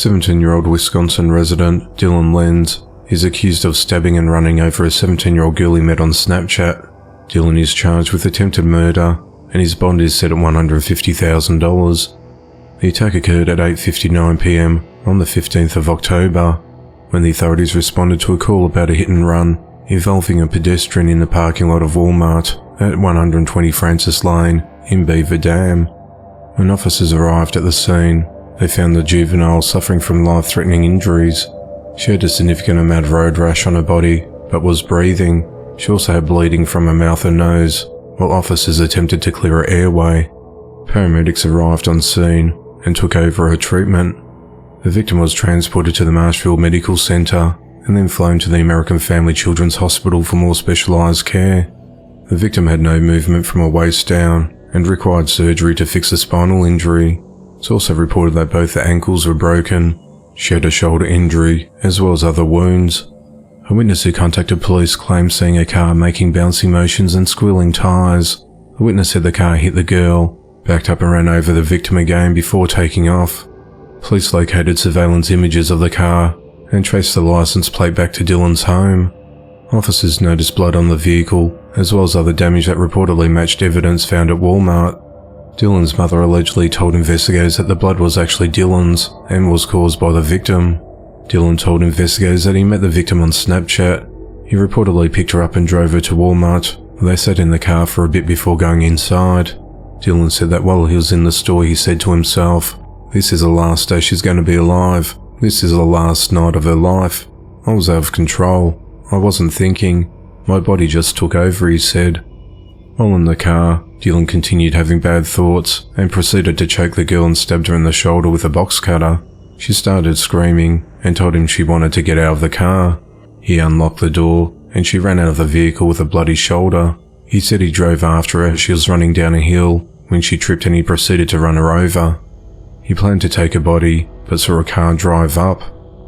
17-year-old Wisconsin resident Dylan Lenz is accused of stabbing and running over a 17-year-old girl he met on Snapchat. Dylan is charged with attempted murder, and his bond is set at $150,000. The attack occurred at 8:59 p.m. on the 15th of October, when the authorities responded to a call about a hit-and-run involving a pedestrian in the parking lot of Walmart at 120 Francis Lane in Beaver Dam. When officers arrived at the scene, they found the juvenile suffering from life-threatening injuries. She had a significant amount of road rash on her body, but was breathing. She also had bleeding from her mouth and nose, while officers attempted to clear her airway. Paramedics arrived on scene and took over her treatment. The victim was transported to the Marshfield Medical Center and then flown to the American Family Children's Hospital for more specialized care. The victim had no movement from her waist down and required surgery to fix a spinal injury. It's also reported that both her ankles were broken. She had a shoulder injury as well as other wounds. A witness who contacted police claimed seeing a car making bouncy motions and squealing tires. A witness said the car hit the girl, backed up and ran over the victim again before taking off. Police located surveillance images of the car and traced the license plate back to Dylan's home. Officers noticed blood on the vehicle, as well as other damage that reportedly matched evidence found at Walmart. Dylan's mother allegedly told investigators that the blood was actually Dylan's and was caused by the victim. Dylan told investigators that he met the victim on Snapchat. He reportedly picked her up and drove her to Walmart. They sat in the car for a bit before going inside. Dylan said that while he was in the store, he said to himself, "This is the last day she's going to be alive. This is the last night of her life. I was out of control. I wasn't thinking. My body just took over," he said. While in the car, Dylan continued having bad thoughts and proceeded to choke the girl and stabbed her in the shoulder with a box cutter. She started screaming and told him she wanted to get out of the car. He unlocked the door and she ran out of the vehicle with a bloody shoulder. He said he drove after her as she was running down a hill when she tripped and he proceeded to run her over. He planned to take her body but saw a car drive up.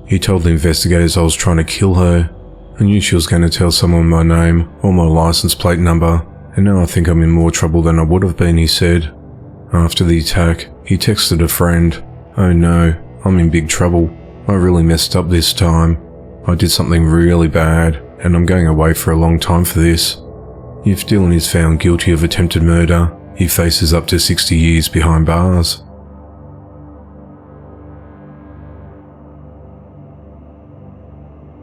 He told the investigators, "I was trying to kill her. I knew she was going to tell someone my name or my license plate number, and now I think I'm in more trouble than I would have been," he said. After the attack, he texted a friend, "Oh no, I'm in big trouble. I really messed up this time. I did something really bad, and I'm going away for a long time for this." If Dylan is found guilty of attempted murder, he faces up to 60 years behind bars.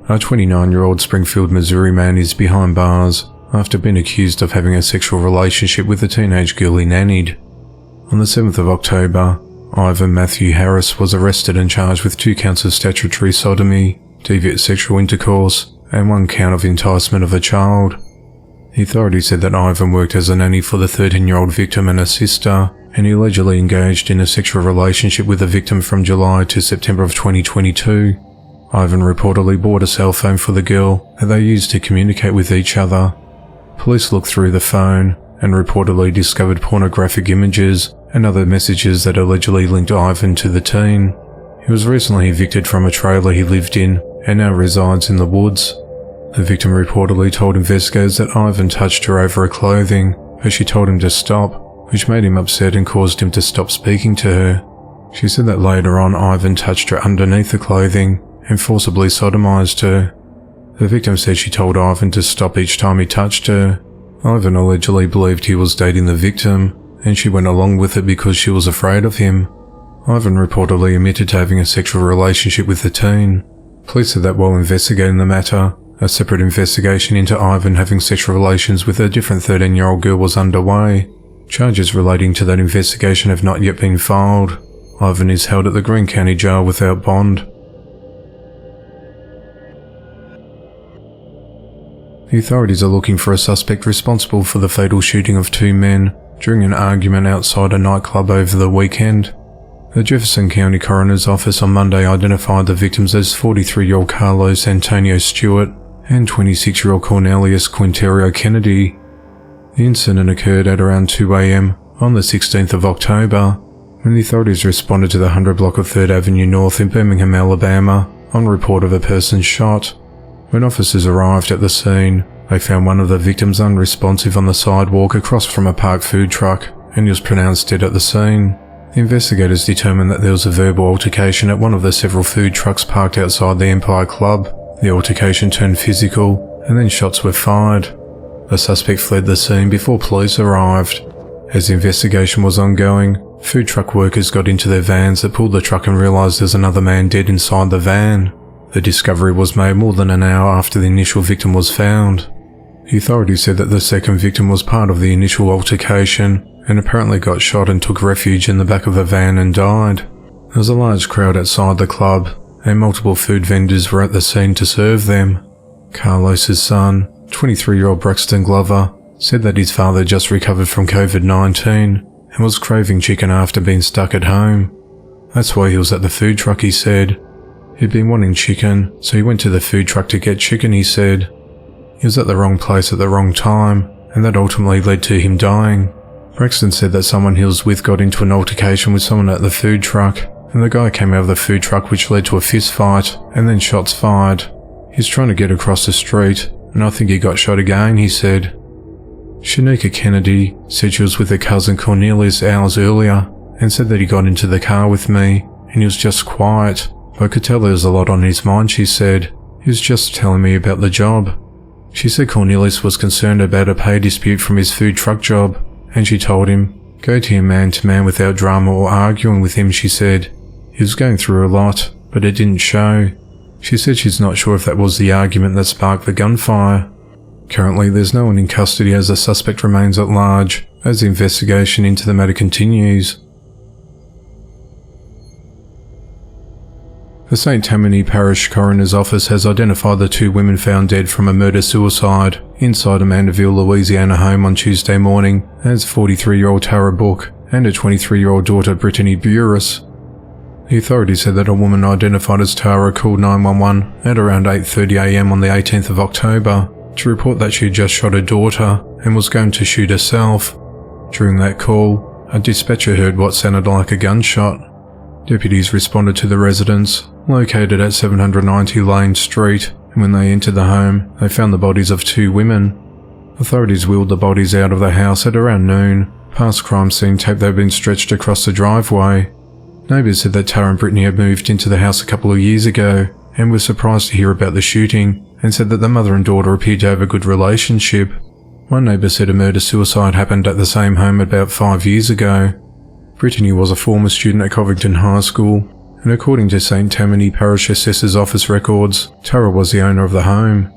A 29-year-old Springfield, Missouri man is behind bars after being accused of having a sexual relationship with a teenage girl he nannied. On the 7th of October, Ivan Matthew Harris was arrested and charged with 2 counts of statutory sodomy, deviant sexual intercourse, and 1 count of enticement of a child. The authorities said that Ivan worked as a nanny for the 13-year-old victim and her sister, and he allegedly engaged in a sexual relationship with the victim from July to September of 2022. Ivan reportedly bought a cell phone for the girl that they used to communicate with each other. Police looked through the phone and reportedly discovered pornographic images and other messages that allegedly linked Ivan to the teen. He was recently evicted from a trailer he lived in and now resides in the woods. The victim reportedly told investigators that Ivan touched her over her clothing, but she told him to stop, which made him upset and caused him to stop speaking to her. She said that later on Ivan touched her underneath the clothing and forcibly sodomized her. The victim said she told Ivan to stop each time he touched her. Ivan allegedly believed he was dating the victim, and she went along with it because she was afraid of him. Ivan reportedly admitted to having a sexual relationship with the teen. Police said that while investigating the matter, a separate investigation into Ivan having sexual relations with a different 13-year-old girl was underway. Charges relating to that investigation have not yet been filed. Ivan is held at the Greene County Jail without bond. The authorities are looking for a suspect responsible for the fatal shooting of 2 men during an argument outside a nightclub over the weekend. The Jefferson County Coroner's Office on Monday identified the victims as 43-year-old Carlos Antonio Stewart and 26-year-old Cornelius Quinterio Kennedy. The incident occurred at around 2 a.m. on the 16th of October, when the authorities responded to the 100 block of 3rd Avenue North in Birmingham, Alabama, on report of a person shot. When officers arrived at the scene, they found one of the victims unresponsive on the sidewalk across from a parked food truck, and he was pronounced dead at the scene. The investigators determined that there was a verbal altercation at one of the several food trucks parked outside the Empire Club. The altercation turned physical, and then shots were fired. The suspect fled the scene before police arrived. As the investigation was ongoing, food truck workers got into their vans that pulled the truck and realised there's another man dead inside the van. The discovery was made more than an hour after the initial victim was found. The authorities said that the second victim was part of the initial altercation and apparently got shot and took refuge in the back of a van and died. There was a large crowd outside the club, and multiple food vendors were at the scene to serve them. Carlos's son, 23-year-old Braxton Glover, said that his father just recovered from COVID-19 and was craving chicken after being stuck at home. That's why he was at the food truck, he said. He'd been wanting chicken, so he went to the food truck to get chicken, he said. He was at the wrong place at the wrong time, and that ultimately led to him dying. Braxton said that someone he was with got into an altercation with someone at the food truck, and the guy came out of the food truck, which led to a fist fight, and then shots fired. He was trying to get across the street, and I think he got shot again, he said. Shanika Kennedy said she was with her cousin Cornelius hours earlier, and said that he got into the car with me, and he was just quiet, but I could tell there was a lot on his mind, she said. He was just telling me about the job. She said Cornelius was concerned about a pay dispute from his food truck job, and she told him, "Go to him man to man without drama or arguing with him," she said. He was going through a lot, but it didn't show. She said she's not sure if that was the argument that sparked the gunfire. Currently, there's no one in custody as the suspect remains at large, as the investigation into the matter continues. The St. Tammany Parish Coroner's Office has identified the two women found dead from a murder-suicide inside a Mandeville, Louisiana home on Tuesday morning as 43-year-old Tara Book and a 23-year-old daughter Brittany Burris. The authorities said that a woman identified as Tara called 911 at around 8:30 a.m. on the 18th of October to report that she had just shot her daughter and was going to shoot herself. During that call, a dispatcher heard what sounded like a gunshot. Deputies responded to the residence, located at 790 Lane Street, and when they entered the home, they found the bodies of two women. Authorities wheeled the bodies out of the house at around noon, past crime scene tape that had been stretched across the driveway. Neighbours said that Tara and Brittany had moved into the house a couple of years ago, and were surprised to hear about the shooting, and said that the mother and daughter appeared to have a good relationship. One neighbour said a murder-suicide happened at the same home about 5 years ago. Brittany was a former student at Covington High School, and according to St. Tammany Parish Assessor's Office records, Tara was the owner of the home.